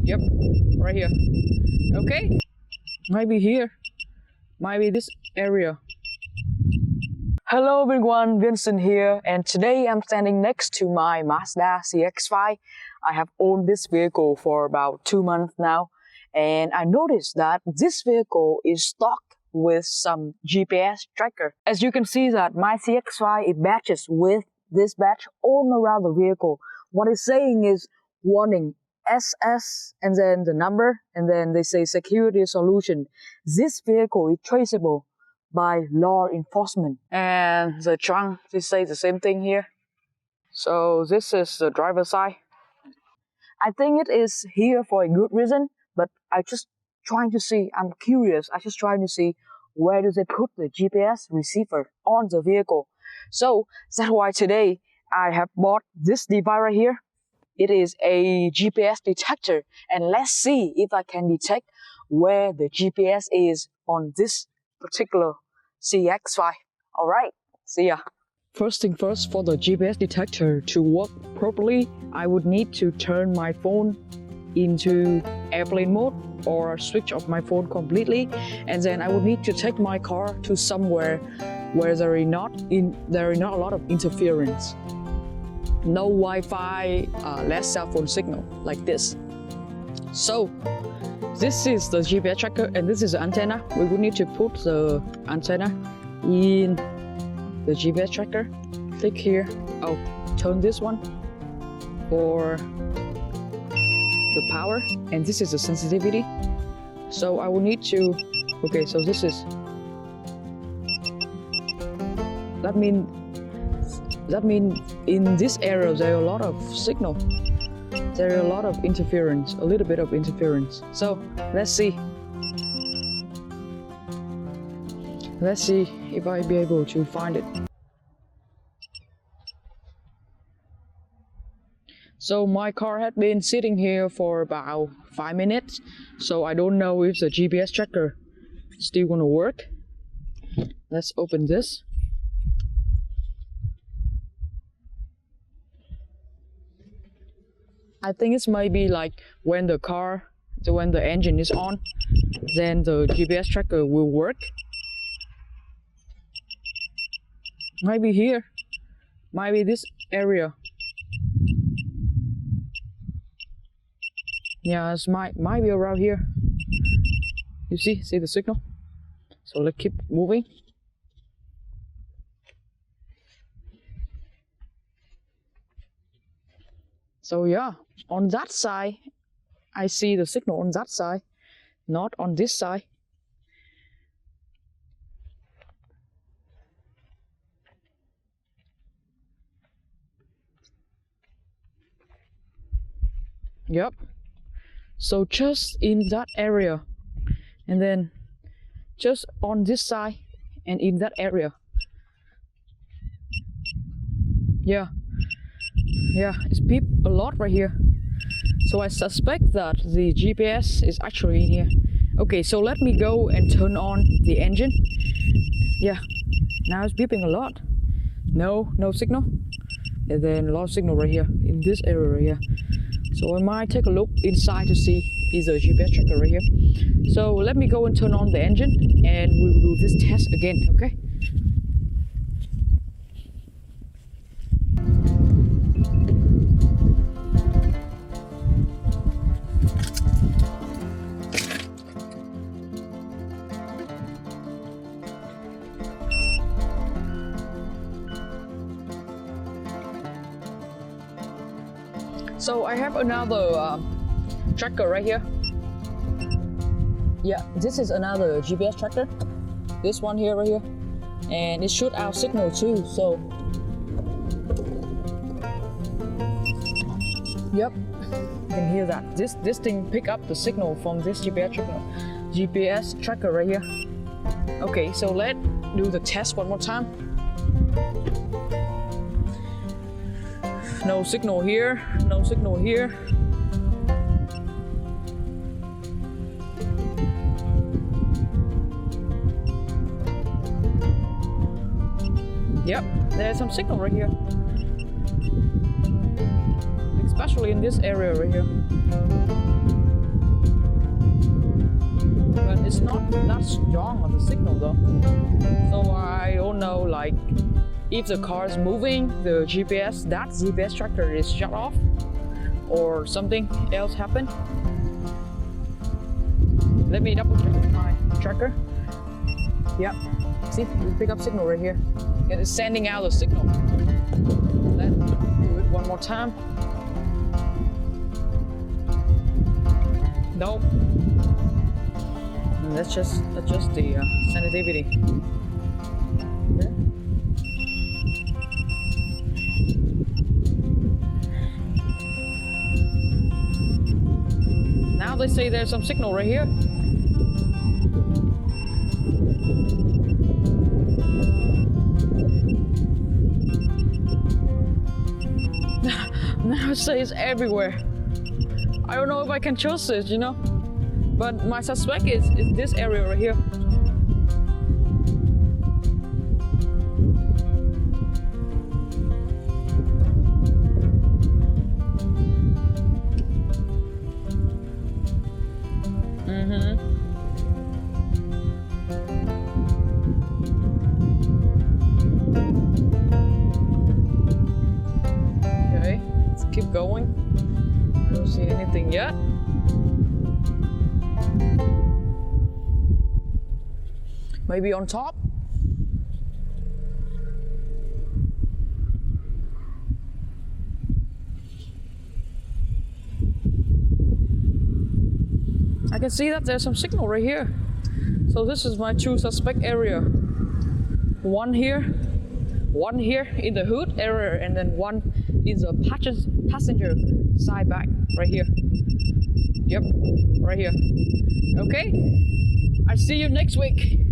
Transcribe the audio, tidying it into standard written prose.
Yep, right here. Okay, maybe here, maybe this area. Hello everyone, Vincent here, and today I'm standing next to my Mazda CX-5. I have owned this vehicle for about 2 months now, and I noticed that this vehicle is stocked with some GPS tracker. As you can see that my CX-5, it matches with this badge all around the vehicle. What it's saying is warning SS and then the number, and then they say security solution. This vehicle is traceable by law enforcement. And the trunk, they say the same thing here. So this is the driver's side. I think it is here for a good reason, but I'm just trying to see, I'm curious, I'm just trying to see where do they put the GPS receiver on the vehicle. So that's why today I have bought this device right here. It is a GPS detector, and let's see if I can detect where the GPS is on this particular CX-5. Alright, see ya. First thing first, for the GPS detector to work properly, I would need to turn my phone into airplane mode or switch off my phone completely, and then I would need to take my car to somewhere where there is not a lot of interference. No Wi-Fi, less cell phone signal, like this. So this is the GPS tracker and this is the antenna. We will need to put the antenna in the GPS tracker. Click here. I'll turn this one for the power, and this is the sensitivity. So I will need to, okay, so this is, that means in this area there are a lot of signal. There are a lot of interference, a little bit of interference. So let's see. Let's see if I'll be able to find it. So my car had been sitting here for about 5 minutes, so I don't know if the GPS tracker is still gonna work. Let's open this. I think it's maybe like when the engine is on, then the GPS tracker will work. Maybe here, maybe this area. Yeah, it might be around here. You see the signal? So let's keep moving. So yeah, on that side, I see the signal on that side, not on this side. Yep. So just in that area, and then just on this side and in that area. Yeah, it's beeped a lot right here. So I suspect that the GPS is actually in here. Okay, so let me go and turn on the engine. Yeah, now it's beeping a lot. No signal. And then a lot of signal right here, in this area right here. So I might take a look inside to see is the GPS tracker right here. So let me go and turn on the engine and we will do this test again, okay? So I have another tracker right here. Yeah, this is another GPS tracker. This one here right here. And it shoots out signal too, so. Yep, you can hear that. This thing pick up the signal from this GPS tracker right here. Okay, so let's do the test one more time. No signal here, no signal here. Yep, there's some signal right here. Especially in this area right here. not that strong of a signal though. So I don't know, like, if the car is moving, the GPS, that GPS tracker is shut off, or something else happened. Let me double check my tracker. Yep. See, we pick up signal right here. It is sending out a signal. Let's do it one more time. Nope. Let's just adjust the sensitivity. Okay. Now they say there's some signal right here. Now it says everywhere. I don't know if I can trust this, you know? But my suspect is this area right here. Okay, let's keep going. I don't see anything yet. Maybe on top? I can see that there's some signal right here. So this is my two suspect area. One here in the hood area, and then one is a passenger side back right here. Yep, right here. Okay, I see you next week.